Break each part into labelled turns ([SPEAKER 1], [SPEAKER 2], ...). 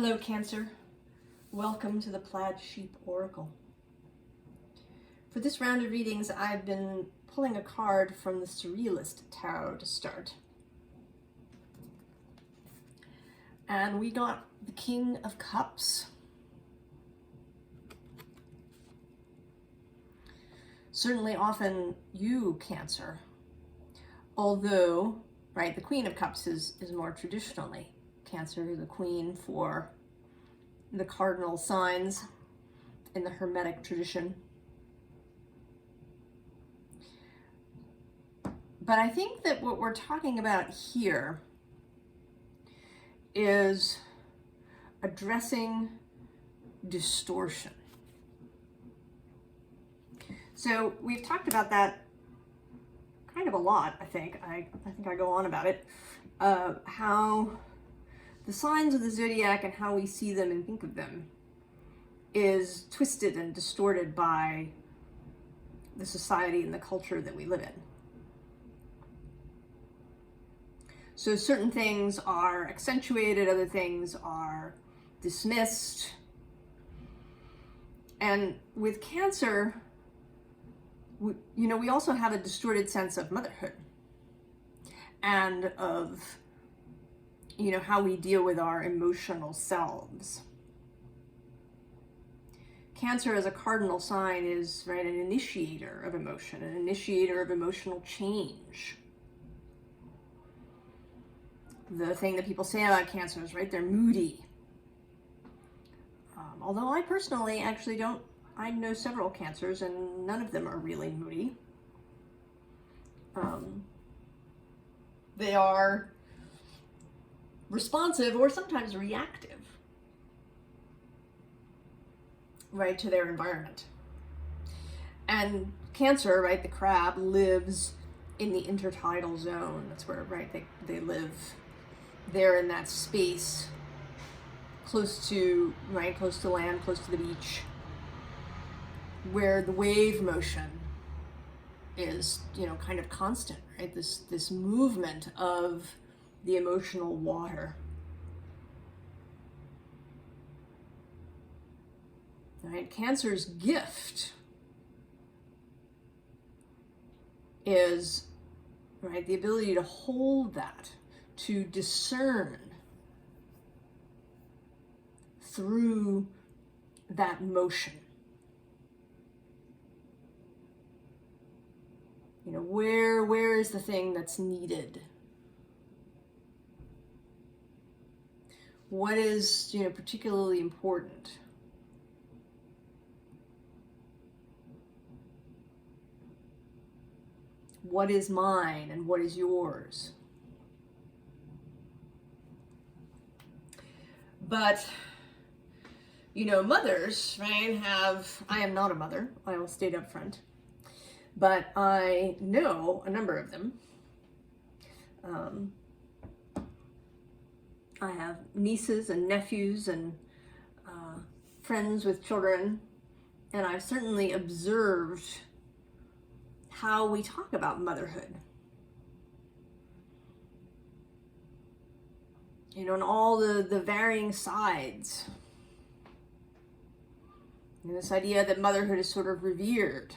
[SPEAKER 1] Hello, Cancer. Welcome to the Plaid Sheep Oracle. For this round of readings, I've been pulling a card from the Surrealist Tarot to start. And we got the King of Cups. Certainly often you, Cancer. Although, right, the Queen of Cups is more traditionally Cancer, the queen for the cardinal signs in the Hermetic tradition. But I think that what we're talking about here is addressing distortion. So we've talked about that kind of a lot, I think. I think I go on about it. How the signs of the zodiac and how we see them and think of them is twisted and distorted by the society and the culture that we live in. So certain things are accentuated, other things are dismissed. And with Cancer, we also have a distorted sense of motherhood and of how we deal with our emotional selves. Cancer as a cardinal sign is, right, an initiator of emotion, an initiator of emotional change. The thing that people say about Cancer is, right, they're moody. Although I personally actually I know several Cancers and none of them are really moody. They are responsive or sometimes reactive, right, to their environment. And Cancer, right, the crab, lives in the intertidal zone. That's where, right, they live there in that space, close to land, close to the beach, where the wave motion is, kind of constant, right? This movement of the emotional water. All right, Cancer's gift is, right, the ability to hold that, to discern through that motion. Where is the thing that's needed? What is, particularly important? What is mine and what is yours? But, mothers, right, I am not a mother, I will state up front, but I know a number of them. I have nieces and nephews and friends with children, and I've certainly observed how we talk about motherhood. And all the varying sides. This idea that motherhood is sort of revered.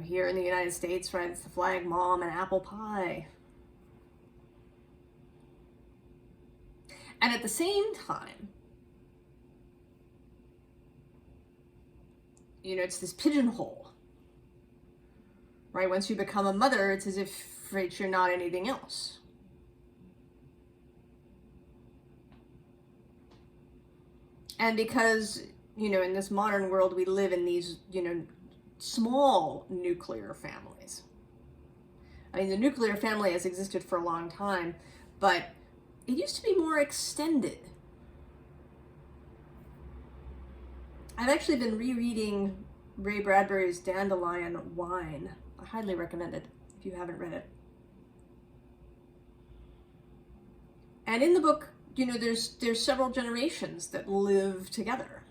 [SPEAKER 1] Here in the United States, right, it's the flag mom and apple pie. And at the same time, it's this pigeonhole, right? Once you become a mother, it's as if, right, you're not anything else. And because, in this modern world, we live in these, small nuclear families. I mean, the nuclear family has existed for a long time, but it used to be more extended. I've actually been rereading Ray Bradbury's Dandelion Wine. I highly recommend it if you haven't read it. And in the book, there's several generations that live together.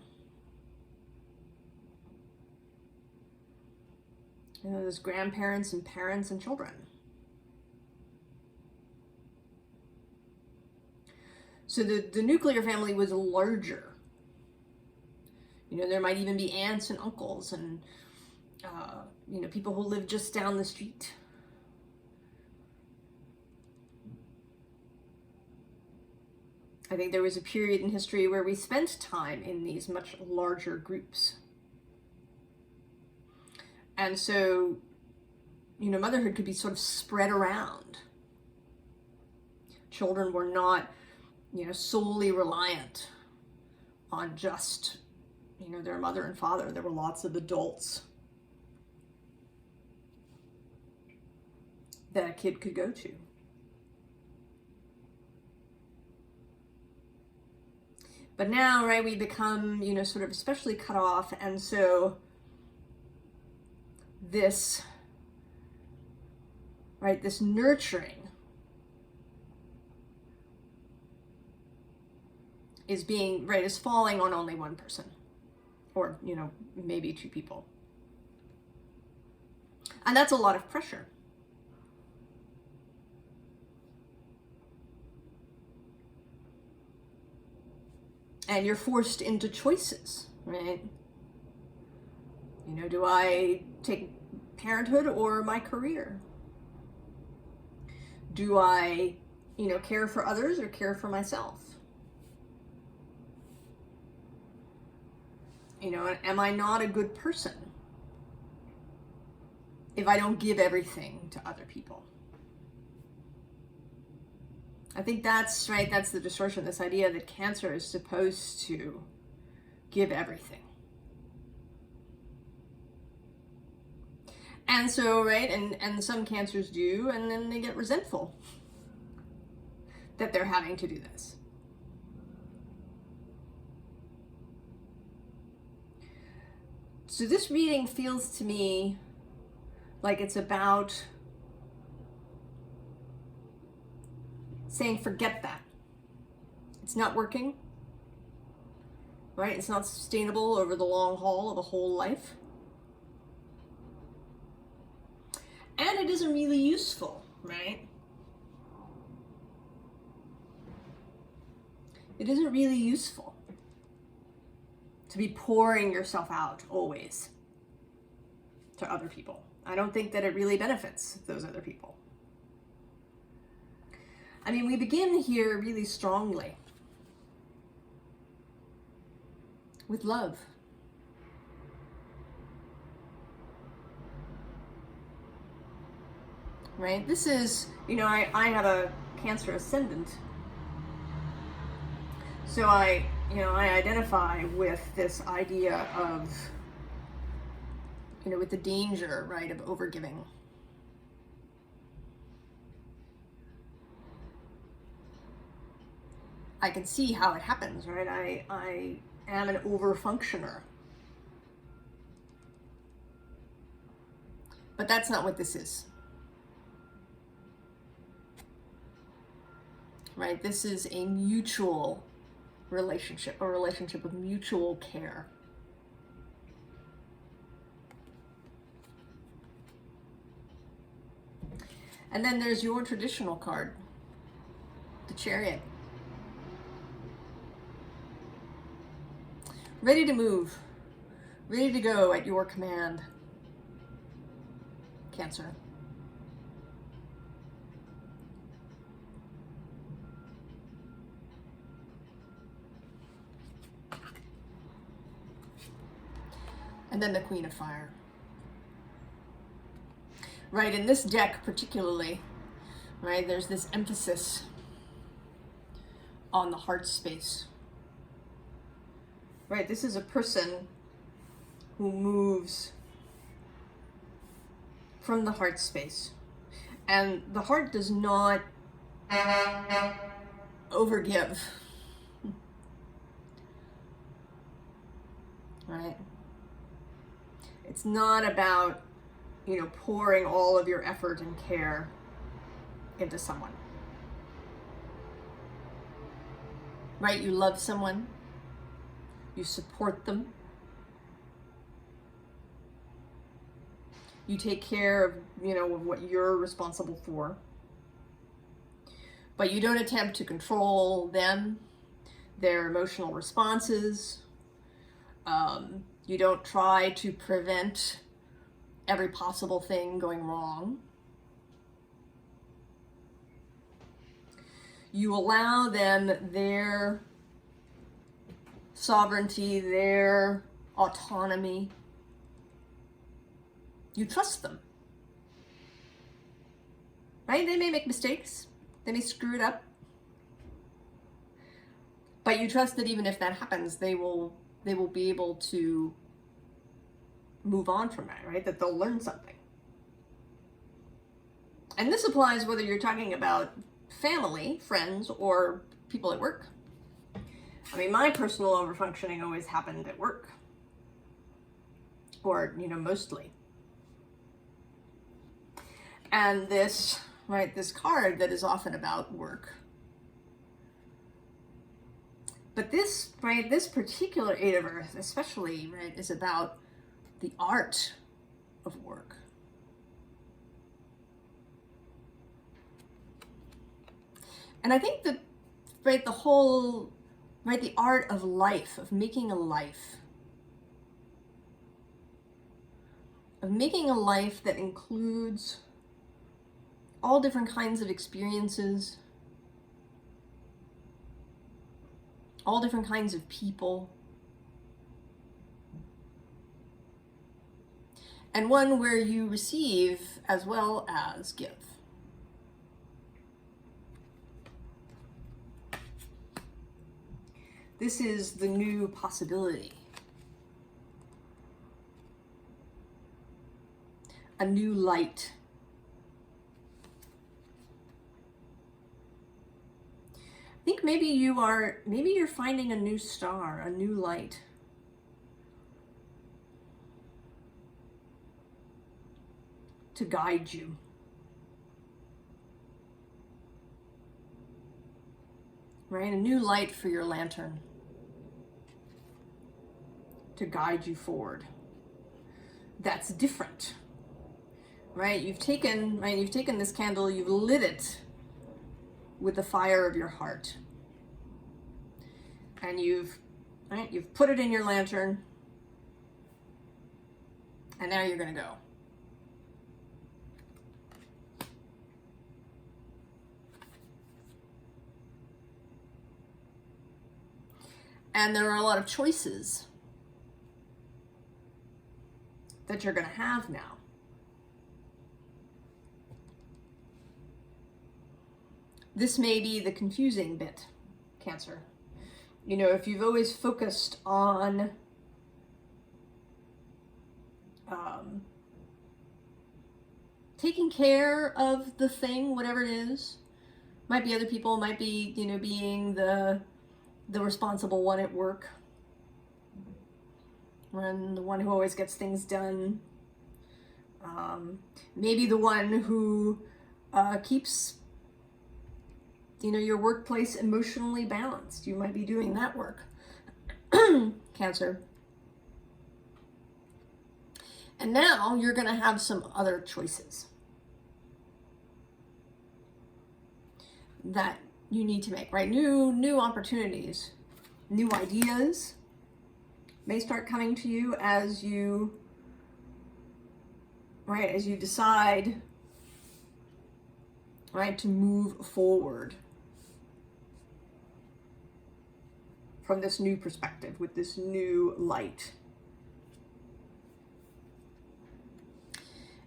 [SPEAKER 1] There's grandparents and parents and children. So the nuclear family was larger. You know, there might even be aunts and uncles and, you know, people who live just down the street. I think there was a period in history where we spent time in these much larger groups. And so, you know, motherhood could be sort of spread around. Children were not, you know, solely reliant on just, you know, their mother and father. There were lots of adults that a kid could go to. But now, right, we become, you know, sort of especially cut off, and so this, right, this nurturing is being, right, is falling on only one person, or, you know, maybe two people. And that's a lot of pressure. And you're forced into choices, right? You know, do I take parenthood or my career? Do I, you know, care for others or care for myself? You know, am I not a good person if I don't give everything to other people? I think that's, right, that's the distortion, this idea that Cancer is supposed to give everything. And so, right, and some Cancers do, and then they get resentful that they're having to do this. So this reading feels to me like it's about saying, forget that. It's not working, right? It's not sustainable over the long haul of a whole life. And it isn't really useful, right? It isn't really useful to be pouring yourself out always to other people. I don't think that it really benefits those other people. I mean, we begin here really strongly with love. Right? This is, you know, I have a Cancer ascendant. So I identify with this idea of, you know, with the danger, right, of overgiving. I can see how it happens, right? I am an overfunctioner. But that's not what this is. Right? This is a mutual relationship, a relationship of mutual care. And then there's your traditional card, the Chariot. Ready to move, ready to go at your command, Cancer. And then the Queen of Fire. Right, in this deck particularly, right, there's this emphasis on the heart space. Right, this is a person who moves from the heart space. And the heart does not overgive. Right? It's not about, you know, pouring all of your effort and care into someone. Right? You love someone. You support them. You take care of, you know, of what you're responsible for. But you don't attempt to control them, their emotional responses. You don't try to prevent every possible thing going wrong. You allow them their sovereignty, their autonomy. You trust them. Right? They may make mistakes. They may screw it up. But you trust that even if that happens, they will be able to move on from that, right? That they'll learn something. And this applies whether you're talking about family, friends, or people at work. I mean, my personal overfunctioning always happened at work. Or, mostly. And this, right, this card that is often about work. But this, right, this particular Eight of Earth especially, right, is about the art of work. And I think that, right, the whole, right, the art of life, of making a life. Of making a life that includes all different kinds of experiences, all different kinds of people, and one where you receive as well as give. This is the new possibility. A new light. I think maybe you're finding a new star, a new light. To guide you. Right? A new light for your lantern. To guide you forward. That's different. Right? You've taken this candle, you've lit it with the fire of your heart. And you've put it in your lantern. And now you're going to go. And there are a lot of choices that you're going to have now. This may be the confusing bit, Cancer. If you've always focused on taking care of the thing, whatever it is, might be other people, might be, being the responsible one at work, and the one who always gets things done. Maybe the one who keeps your workplace emotionally balanced. You might be doing that work, Cancer. And now you're going to have some other choices that you need to make, right? New opportunities, new ideas may start coming to you as you decide, right, to move forward from this new perspective with this new light.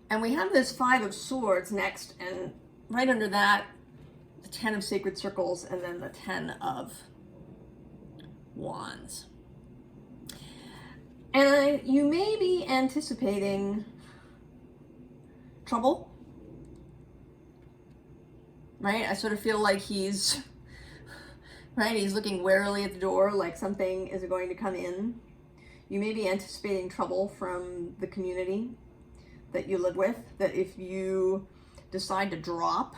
[SPEAKER 1] And we have this Five of Swords next, and right under that, the 10 of Sacred Circles, and then the 10 of Wands. And you may be anticipating trouble, right? I sort of feel like he's looking warily at the door, like something is going to come in. You may be anticipating trouble from the community that you live with, that if you decide to drop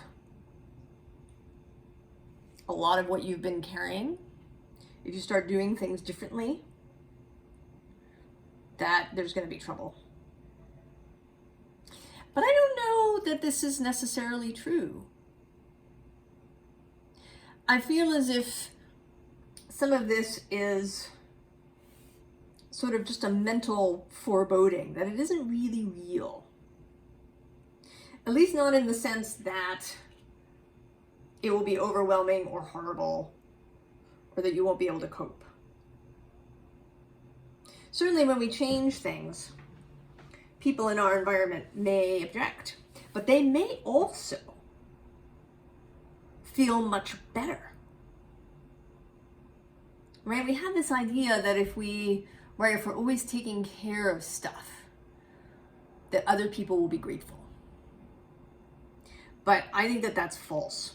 [SPEAKER 1] a lot of what you've been carrying, if you start doing things differently, that there's going to be trouble. But I don't know that this is necessarily true. I feel as if some of this is sort of just a mental foreboding, that it isn't really real. At least not in the sense that it will be overwhelming or horrible, or that you won't be able to cope. Certainly when we change things, people in our environment may object, but they may also feel much better. Right? We have this idea that if we're always taking care of stuff, that other people will be grateful. But I think that that's false.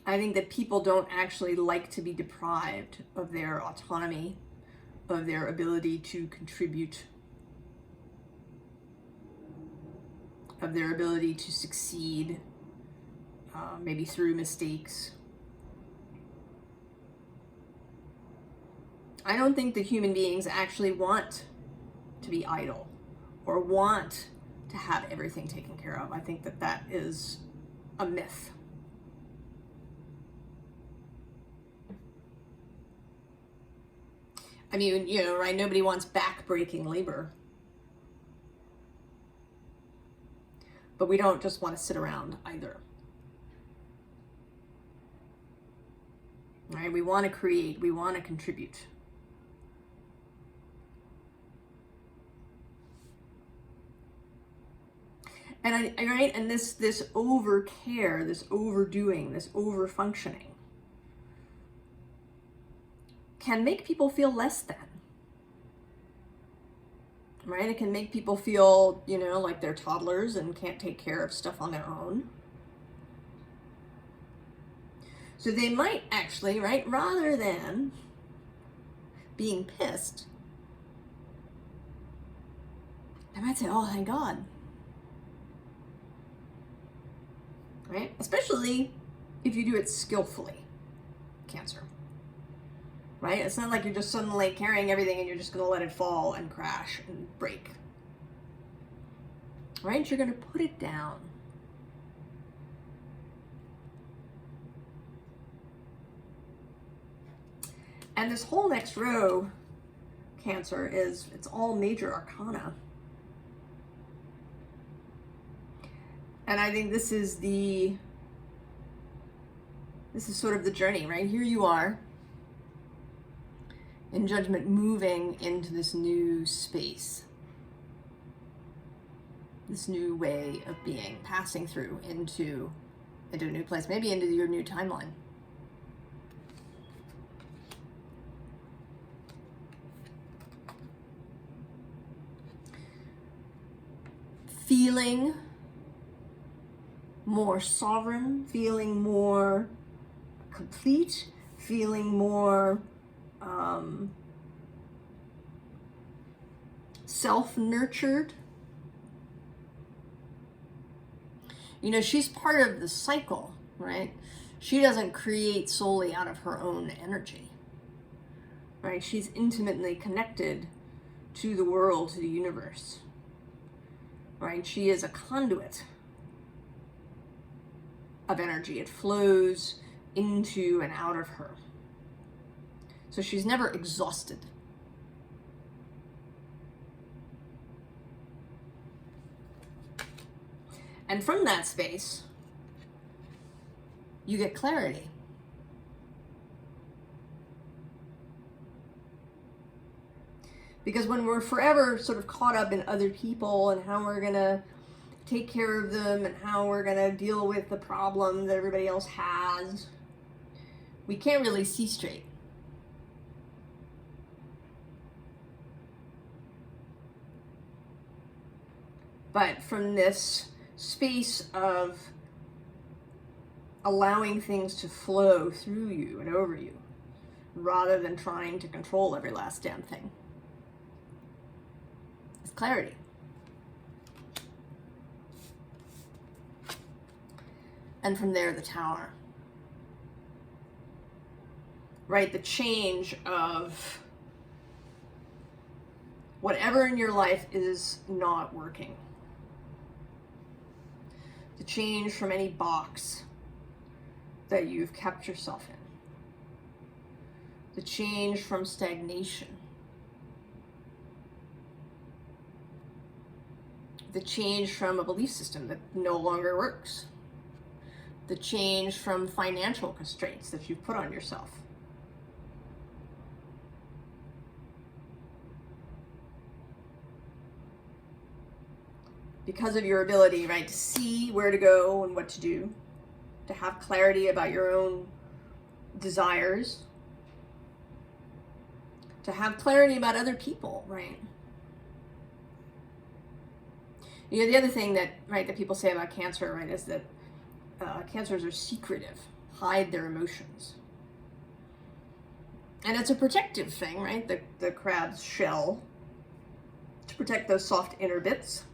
[SPEAKER 1] I think that people don't actually like to be deprived of their autonomy, of their ability to contribute, of their ability to succeed, maybe through mistakes. I don't think that human beings actually want to be idle or want to have everything taken care of. I think that that is a myth. I mean, you know, right? Nobody wants back-breaking labor. But we don't just want to sit around either. Right? We want to create, we want to contribute. And this over care, this overdoing, this over functioning can make people feel less than. Right? It can make people feel, you know, like they're toddlers and can't take care of stuff on their own. So they might actually, right, rather than being pissed, they might say, oh, thank God. Right? Especially if you do it skillfully, Cancer. Right? It's not like you're just suddenly carrying everything and you're just going to let it fall and crash and break. Right? You're going to put it down. And this whole next row, Cancer, it's all major arcana. And I think this is sort of the journey, right? Here you are in Judgment, moving into this new space, this new way of being, passing through into a new place, maybe into your new timeline. Feeling more sovereign, feeling more complete, feeling more self-nurtured. You know, she's part of the cycle, right? She doesn't create solely out of her own energy, right? She's intimately connected to the world, to the universe, right? She is a conduit of energy. It flows into and out of her. So she's never exhausted. And from that space, you get clarity. Because when we're forever sort of caught up in other people and how we're going to take care of them and how we're going to deal with the problem that everybody else has, we can't really see straight. But from this space of allowing things to flow through you and over you, rather than trying to control every last damn thing, is clarity. And from there, the Tower. Right? The change of whatever in your life is not working. The change from any box that you've kept yourself in. The change from stagnation. The change from a belief system that no longer works. The change from financial constraints that you've put on yourself. Because of your ability, right, to see where to go and what to do, to have clarity about your own desires, to have clarity about other people, right? You know, the other thing that, right, that people say about Cancer, right, is that Cancers are secretive, hide their emotions. And it's a protective thing, right? The crab's shell, to protect those soft inner bits.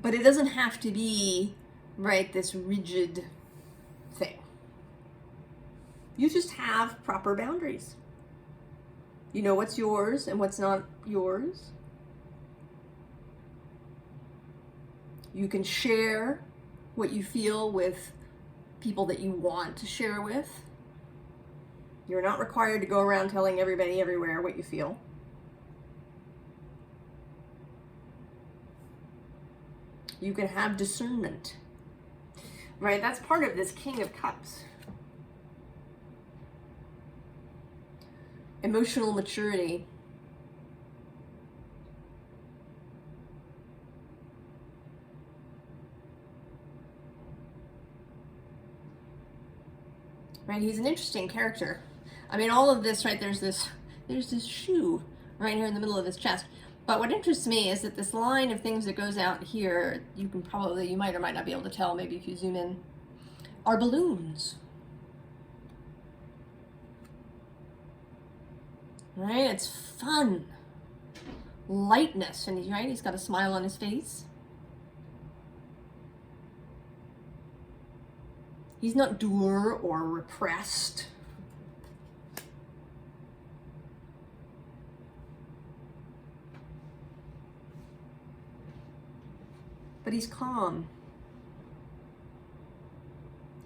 [SPEAKER 1] But it doesn't have to be, right, this rigid thing. You just have proper boundaries. You know what's yours and what's not yours. You can share what you feel with people that you want to share with. You're not required to go around telling everybody everywhere what you feel. You can have discernment, right? That's part of this King of Cups. Emotional maturity. Right, he's an interesting character. I mean, all of this, right, there's this shoe right here in the middle of his chest. But what interests me is that this line of things that goes out here, you might or might not be able to tell, maybe if you zoom in, are balloons. Right, it's fun, lightness, and he's got a smile on his face. He's not dour or repressed. But he's calm.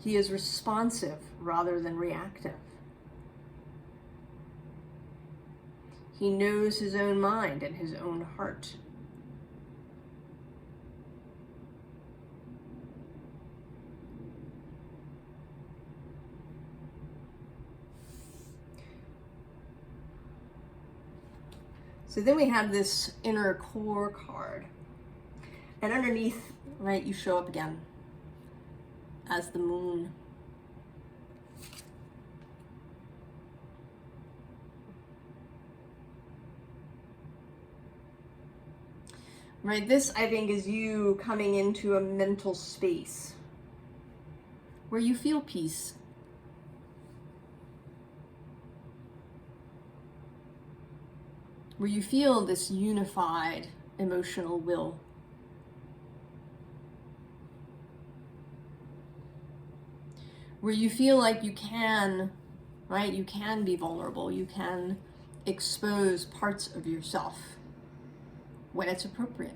[SPEAKER 1] He is responsive rather than reactive. He knows his own mind and his own heart. So then we have this inner core card. And underneath, right, you show up again as the moon. Right, this, I think, is you coming into a mental space where you feel peace. Where you feel this unified emotional will. Where you feel like you can, right, you can be vulnerable, you can expose parts of yourself when it's appropriate.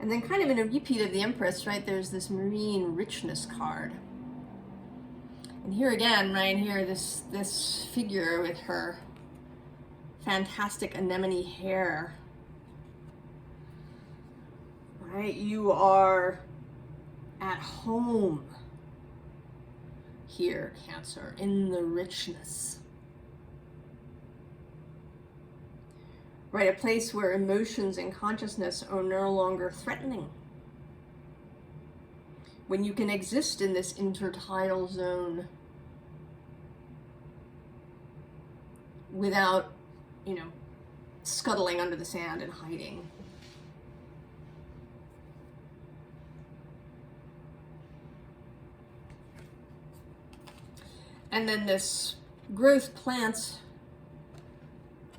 [SPEAKER 1] And then kind of in a repeat of the Empress, right, there's this marine richness card. And here again, right here, this figure with her fantastic anemone hair. Right, you are at home here, Cancer, in the richness. Right, a place where emotions and consciousness are no longer threatening. When you can exist in this intertidal zone without, scuttling under the sand and hiding. And then this growth plants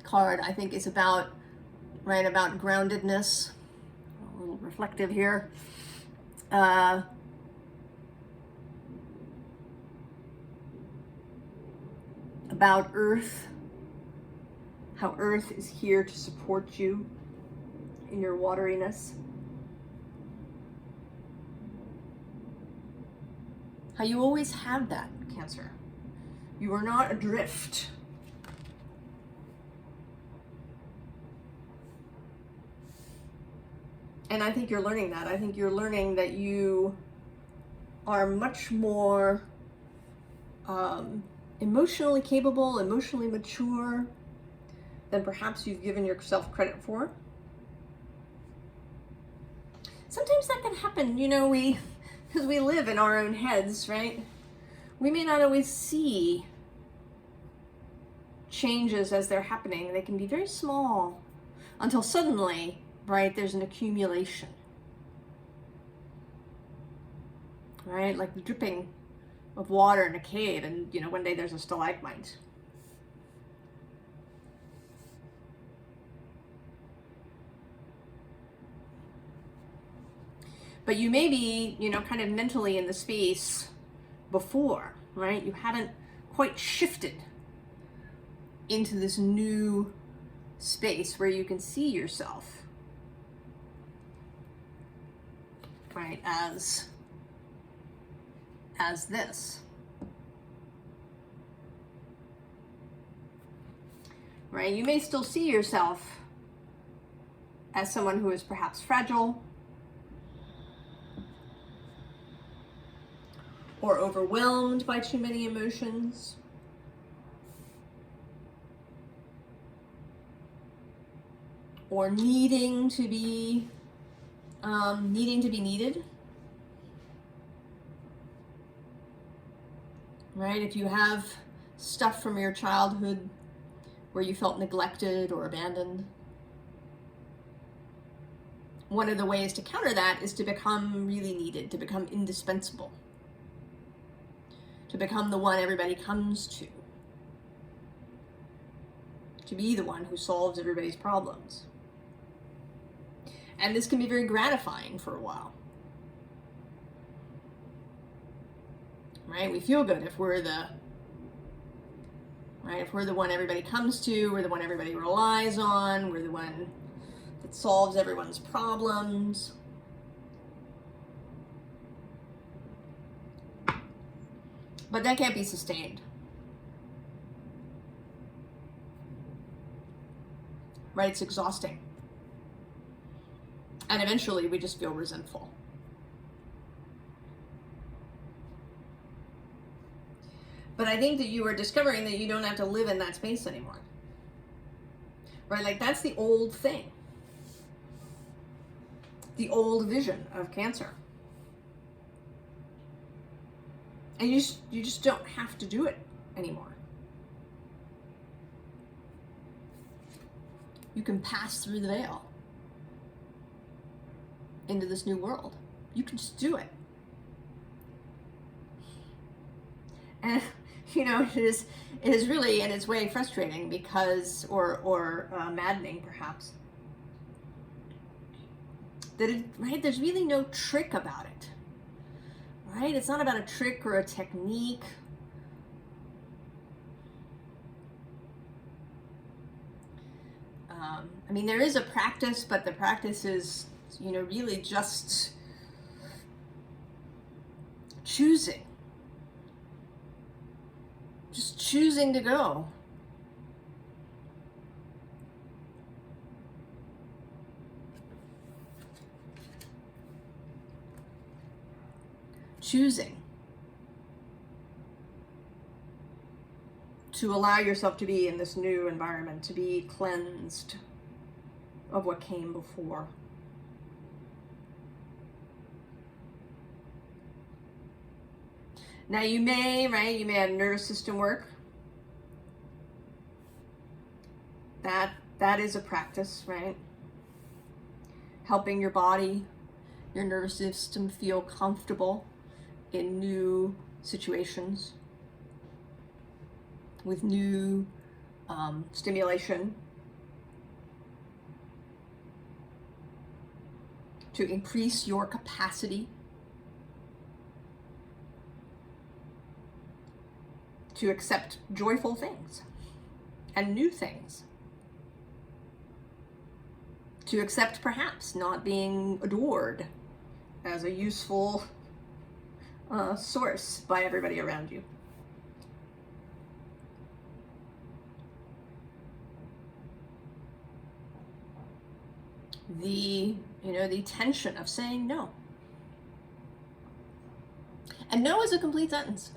[SPEAKER 1] card, I think, is about, right, about groundedness. A little reflective here. about Earth, how Earth is here to support you in your wateriness. How you always have that, Cancer. You are not adrift. And I think you're learning that. I think you're learning that you are much more emotionally capable, emotionally mature than perhaps you've given yourself credit for. Sometimes that can happen, you know, because we live in our own heads, right? We may not always see changes as they're happening. They can be very small until suddenly, right, there's an accumulation. Right? Like the dripping of water in a cave, and, you know, one day there's a stalagmite. But you may be, you know, kind of mentally in the space before, right? You haven't quite shifted into this new space where you can see yourself, right, as this. Right? You may still see yourself as someone who is perhaps fragile or overwhelmed by too many emotions. Or needing to be needed. Right? If you have stuff from your childhood where you felt neglected or abandoned, one of the ways to counter that is to become really needed, to become indispensable, to become the one everybody comes to be the one who solves everybody's problems. And this can be very gratifying for a while. Right? We feel good if we're the one everybody comes to, we're the one everybody relies on, we're the one that solves everyone's problems. But that can't be sustained. Right? It's exhausting. And eventually we just feel resentful. But I think that you are discovering that you don't have to live in that space anymore. Right? Like, that's the old thing. The old vision of Cancer. And you just don't have to do it anymore. You can pass through the veil into this new world. You can just do it. And, you know, it is really in its way frustrating because, or maddening perhaps, that right, there's really no trick about it. Right? It's not about a trick or a technique. I mean, there is a practice, but the practice is, you know, really just choosing. Just choosing to go. Choosing to allow yourself to be in this new environment, to be cleansed of what came before. Now you may, right, you may have nervous system work. That is a practice, right? Helping your body, your nervous system feel comfortable in new situations with new stimulation to increase your capacity to accept joyful things and new things. To accept perhaps not being adored as a useful source by everybody around you. The tension of saying no. And no is a complete sentence.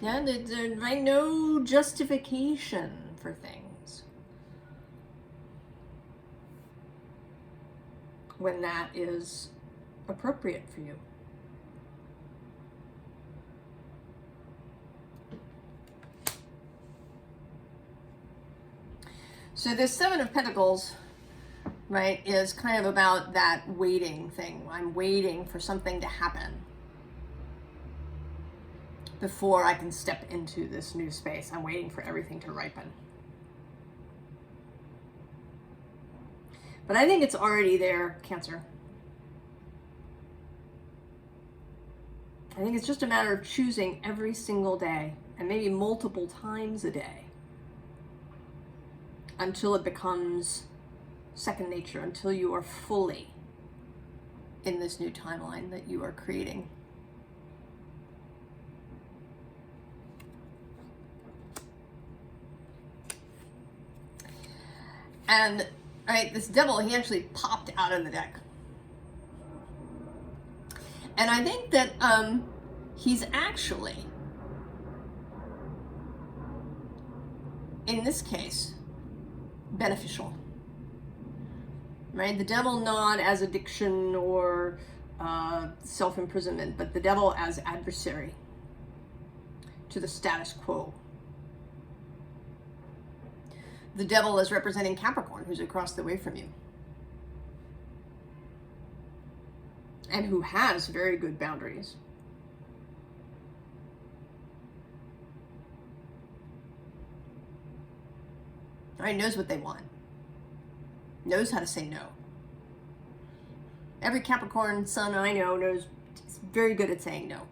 [SPEAKER 1] Yeah, there's no justification for things when that is appropriate for you. So this Seven of Pentacles, right, is kind of about that waiting thing. I'm waiting for something to happen before I can step into this new space. I'm waiting for everything to ripen. But I think it's already there, Cancer. I think it's just a matter of choosing every single day, and maybe multiple times a day, until it becomes second nature, until you are fully in this new timeline that you are creating. And, right, this devil, he actually popped out of the deck. And I think that he's actually, in this case, beneficial. Right? The devil not as addiction or self-imprisonment, but the devil as adversary to the status quo. The devil is representing Capricorn, who's across the way from you. And who has very good boundaries. Right? Knows what they want. Knows how to say no. Every Capricorn sun I know is very good at saying no.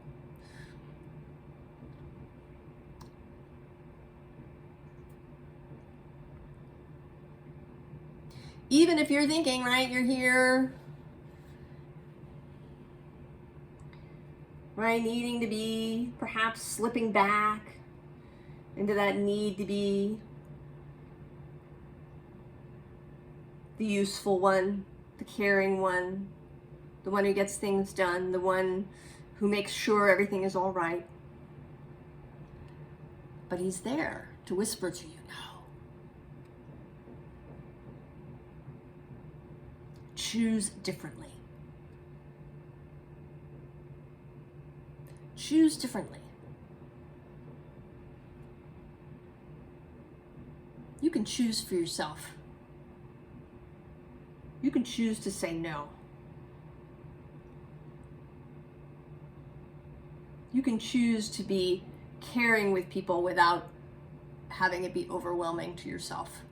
[SPEAKER 1] Even if you're thinking, right, you're here, right, needing to be, perhaps slipping back into that need to be the useful one, the caring one, the one who gets things done, the one who makes sure everything is all right. But he's there to whisper to you, no. Choose differently. Choose differently. You can choose for yourself. You can choose to say no. You can choose to be caring with people without having it be overwhelming to yourself.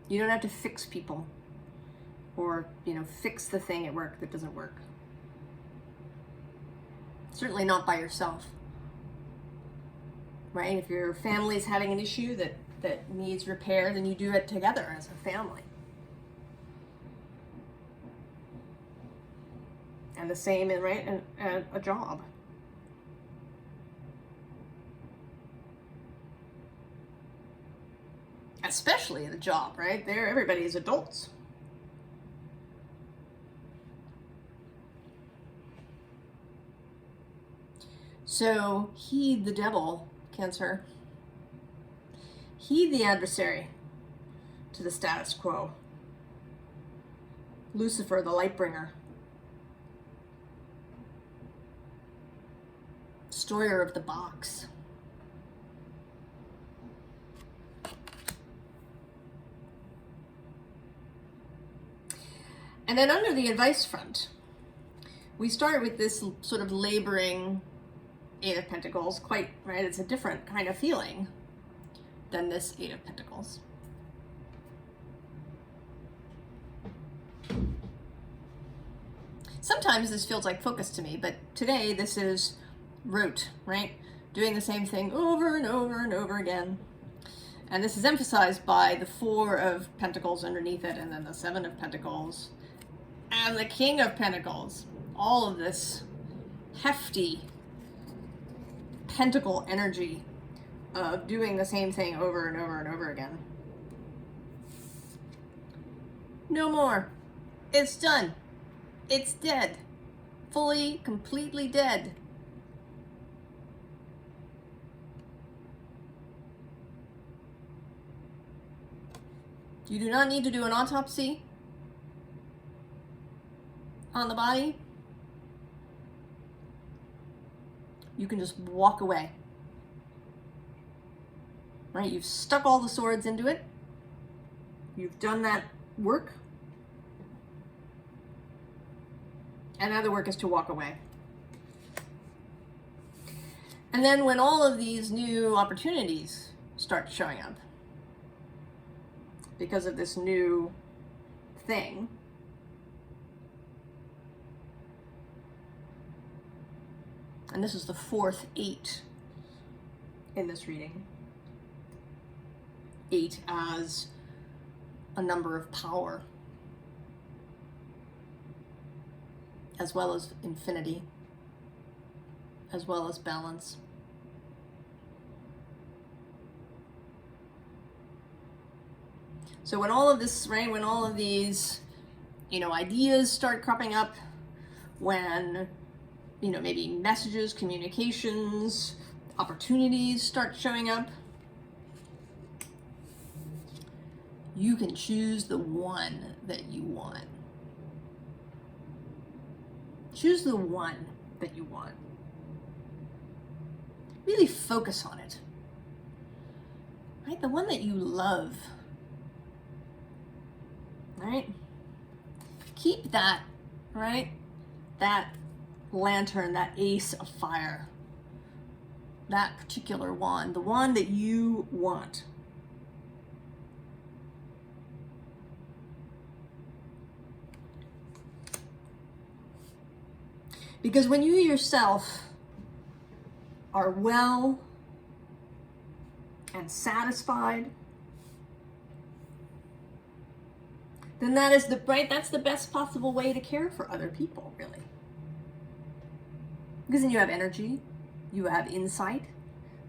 [SPEAKER 1] You don't have to fix people or, fix the thing at work that doesn't work. Certainly not by yourself. Right? If your family's having an issue that needs repair, then you do it together as a family. And the same in, right, a job. Especially in a job, right? There, everybody is adults. So heed the devil, Cancer. Heed the adversary to the status quo. Lucifer, the light bringer. Destroyer of the box. And then under the advice front, we start with this sort of laboring Eight of Pentacles. Quite, right? It's a different kind of feeling than this Eight of Pentacles. sometimes this feels like focus to me, but today this is rote, right? Doing the same thing over and over and over again. And this is emphasized by the 4 of Pentacles underneath it, and then the 7 of Pentacles, and the King of Pentacles. All of this hefty pentacle energy of doing the same thing over and over and over again. No more. It's done. It's dead. Fully, completely dead. You do not need to do an autopsy on the body. You can just walk away. Right? You've stuck all the swords into it. You've done that work. And now the work is to walk away. And then when all of these new opportunities start showing up, because of this new thing, and this is the 4th 8 in this reading. 8 as a number of power, as well as infinity, as well as balance. So when all of this, right, when all of these, ideas start cropping up, when, maybe messages, communications, opportunities start showing up, you can choose the one that you want. Choose the one that you want. Really focus on it. Right? The one that you love. Right? Keep that, right? That lantern, that ace of fire. That particular one, the one that you want. Because when you yourself are well and satisfied, then that is that's the best possible way to care for other people, really. Because then you have energy, you have insight,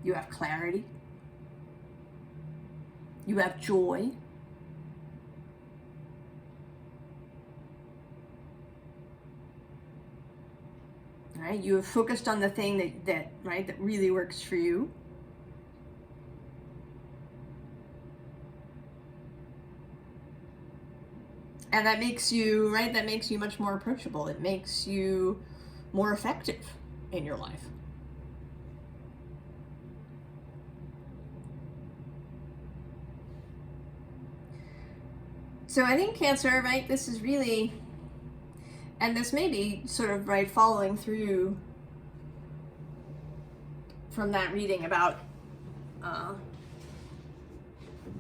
[SPEAKER 1] you have clarity, you have joy. Right? You have focused on the thing that really works for you. And that makes you, that makes you much more approachable. It makes you more effective in your life. So I think Cancer, this is really, and this may be sort of, following through from that reading about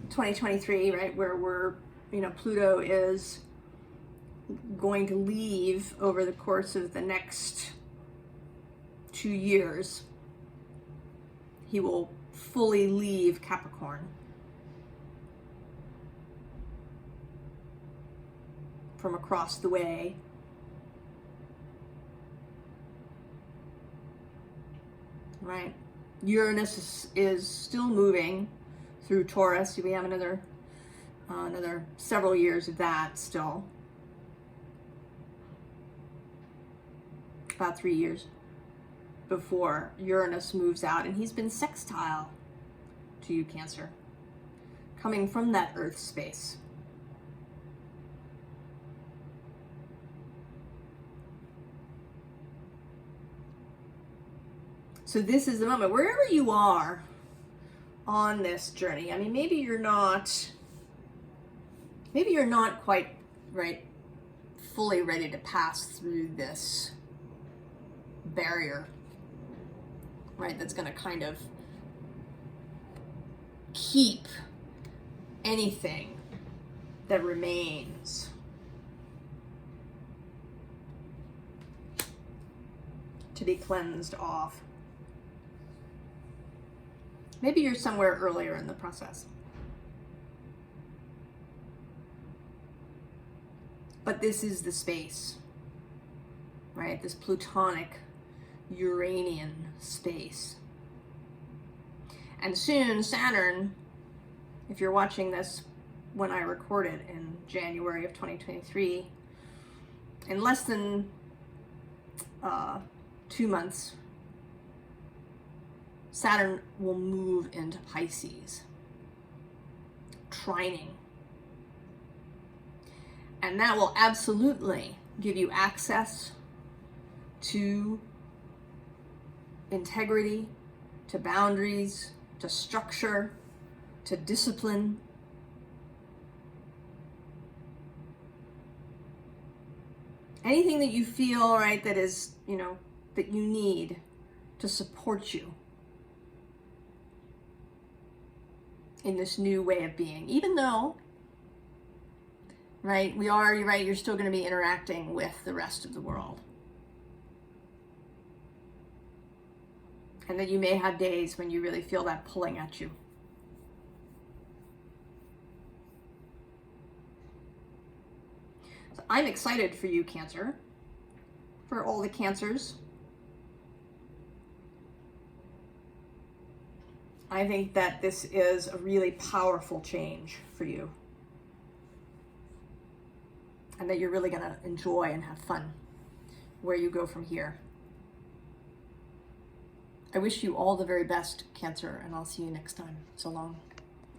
[SPEAKER 1] 2023, where we're, Pluto is going to leave over the course of the next 2 years. He will fully leave Capricorn. From across the way. Right? Uranus is still moving through Taurus. We have another several years of that still. About 3 years before Uranus moves out, and he's been sextile to you, Cancer, coming from that Earth space. So this is the moment, wherever you are on this journey. I mean, maybe you're not quite fully ready to pass through this barrier, that's going to kind of keep anything that remains to be cleansed off. Maybe you're somewhere earlier in the process. But this is the space, right? This Plutonic, Uranian space. And soon Saturn, if you're watching this when I record it in January of 2023, in less than 2 months, Saturn will move into Pisces, trining. And that will absolutely give you access to integrity, to boundaries, to structure, to discipline. Anything that you feel, right, that is, that you need to support you in this new way of being. Even though, right, you're right, you're still going to be interacting with the rest of the world. And that you may have days when you really feel that pulling at you. So I'm excited for you, Cancer, for all the Cancers. I think that this is a really powerful change for you. And that you're really going to enjoy and have fun where you go from here. I wish you all the very best, Cancer, and I'll see you next time. So long.